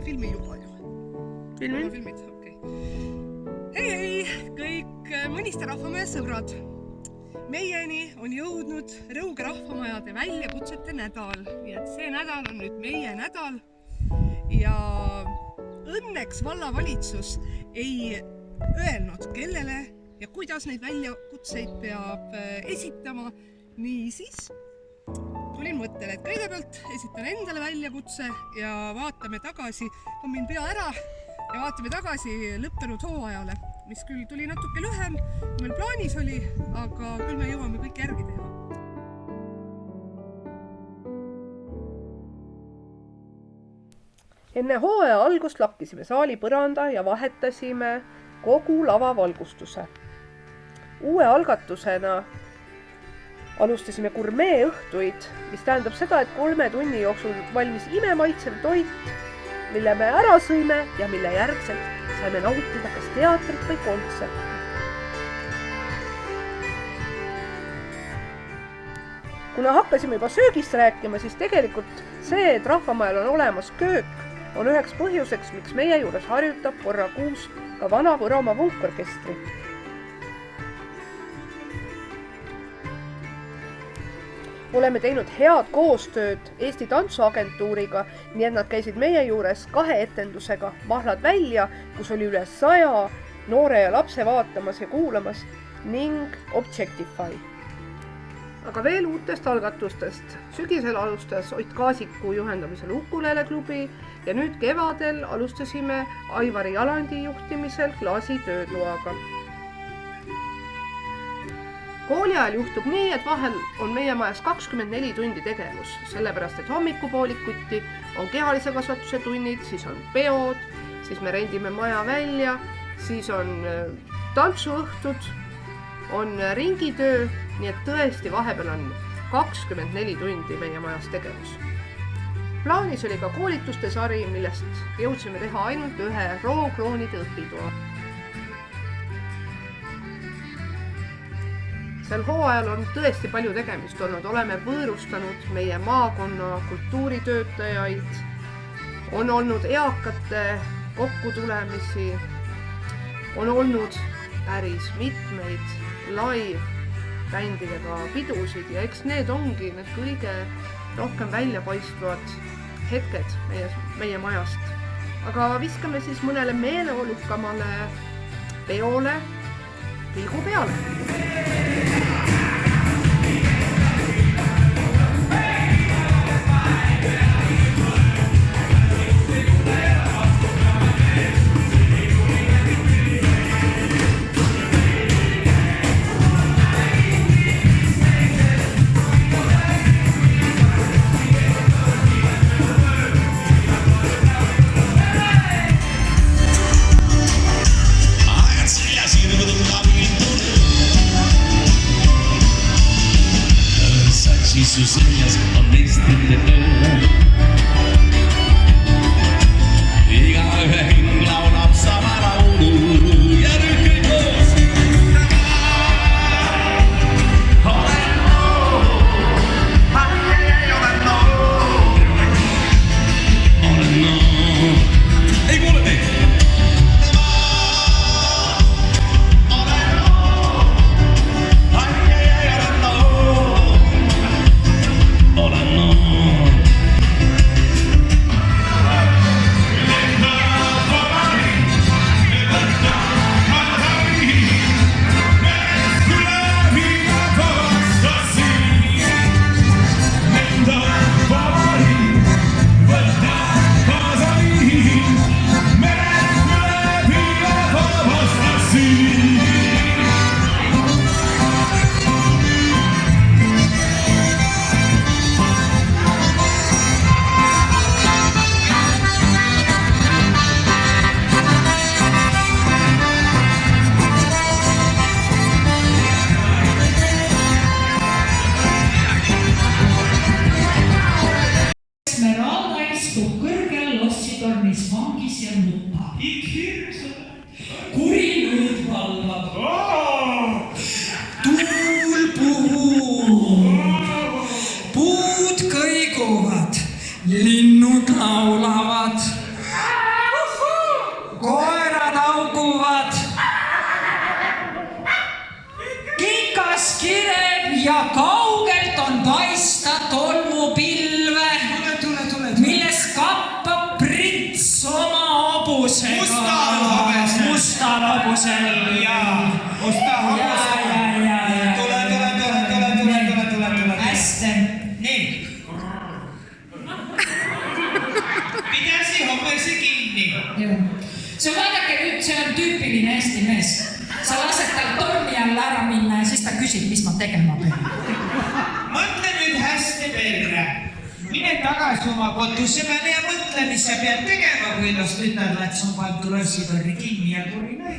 filmi juba ju. Filmid, okei. Hei, kõik Mõniste rahvamaja sõbrad. Meieni on jõudnud Rõuge rahvamajade väljakutsete nädal. Nii et see nädal on nüüd meie nädal. Ja õnneks vallavalitsus ei öelnud, kellele ja kuidas neid väljakutseid peab esitama. Niisiis tulin mõttele, et kõigepealt esitan endale väljakutse ja vaatame tagasi, on mind pea ära ja vaatame tagasi lõppenud hooajale, mis küll tuli natuke lühem, kui meil plaanis oli, aga küll me jõuame kõik järgi teha. Enne hooaja algust lakkisime saali põranda ja vahetasime kogu lavavalgustuse. Uue algatusena alustasime gurmeeõhtuid, mis tähendab seda, et 3 tunni jooksul valmis imemaitsev toit, mille me ära sõime ja mille järgselt saime nautida kas teatrit või kontserti. Kuna hakkasime juba söögist rääkima, siis tegelikult see, et rahvamajal on olemas köök, on üheks põhjuseks, miks meie juures harjutab korra kuus ka vana Võromaa punkorkestri. Oleme teinud head koostööd Eesti Tantsuagentuuriga, nii et nad käisid meie juures 2 etendusega Mahlad välja, kus oli üle 100 noore ja lapse vaatamas ja kuulamas ning Objectify. Aga veel uutest algatustest. Sügisel alustas Ott Kaasiku juhendamisel Ukulele klubi ja nüüd kevadel alustasime Aivari Jalandi juhtimisel Klaasi töödloaga. Kooli ajal juhtub nii, et vahel on meie majas 24 tundi tegevus, sellepärast et hommikupoolikuti on kehalise kasvatuse tunnid, siis on peod, siis me rendime maja välja, siis on tantsuõhtud, on ringitöö, nii et tõesti vahepeal on 24 tundi meie majas tegevus. Plaanis oli ka koolituste sari, millest jõudsime teha ainult 1 rookloonide õpitoa. Sel hooajal on tõesti palju tegemist olnud, oleme võõrustanud meie maakonna kultuuritöötajaid, on olnud eakate kokkutulemisi, on olnud päris mitmeid live-bändidega pidusid ja eks need ongi need kõige rohkem väljapaistvad hetked meie majast. Aga viskame siis mõnele meeleolukamale peole pilgu peale. Sus uñas on neistil de töö. Iga ühe hing laulab sama laulu ja nüüd kõik koos. Olen noor, olen noor. Olen noor. Ei kuule teid. Linnud laulavad ja kaugelt on paista tolmupilve, milles kappab prits oma hobusega. Mustal hobusel. Musta hobusel. Tule. Hästi. Nii. Pidasi hobuse kinni. See vaadake nüüd, see on tüüpiline Eesti mees. Sa lased tal tormi alla ära minna ja siis ta küsib, mis ma tegema pean. Mõtle nüüd hästi perre. Mine tagasi oma kodusse peale ja mõtle, mis sa pead tegema, kui ennast ütelad, on pandu rassitorri kinni ja kuri näi.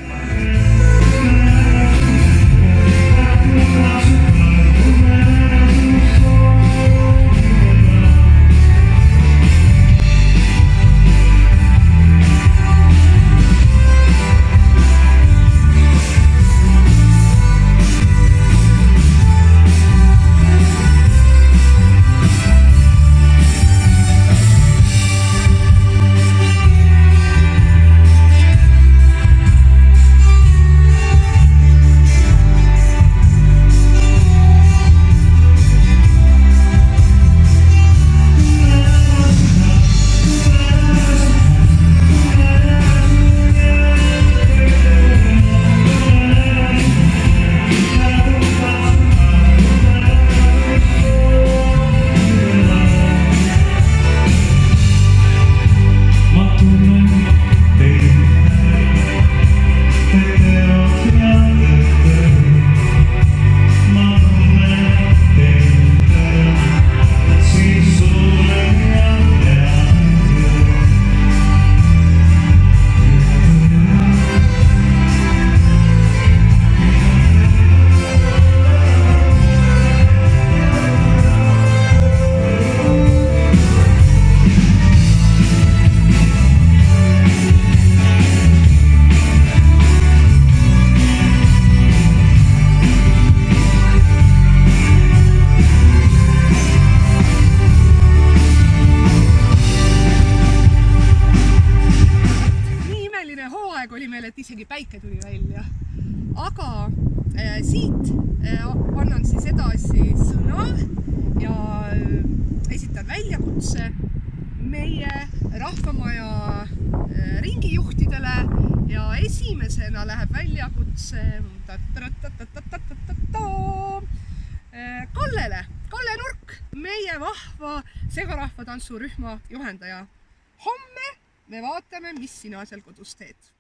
oli meil, et isegi päike tuli välja. Aga siit annan siis edasi sõna ja esitan väljakutse meie Rahvamaja ringijuhtidele ja esimesena läheb väljakutse Kallele. Kalle Nurk, meie vahva segarahva tantsurühma juhendaja. Homme me vaatame, mis sina seal kodus teed.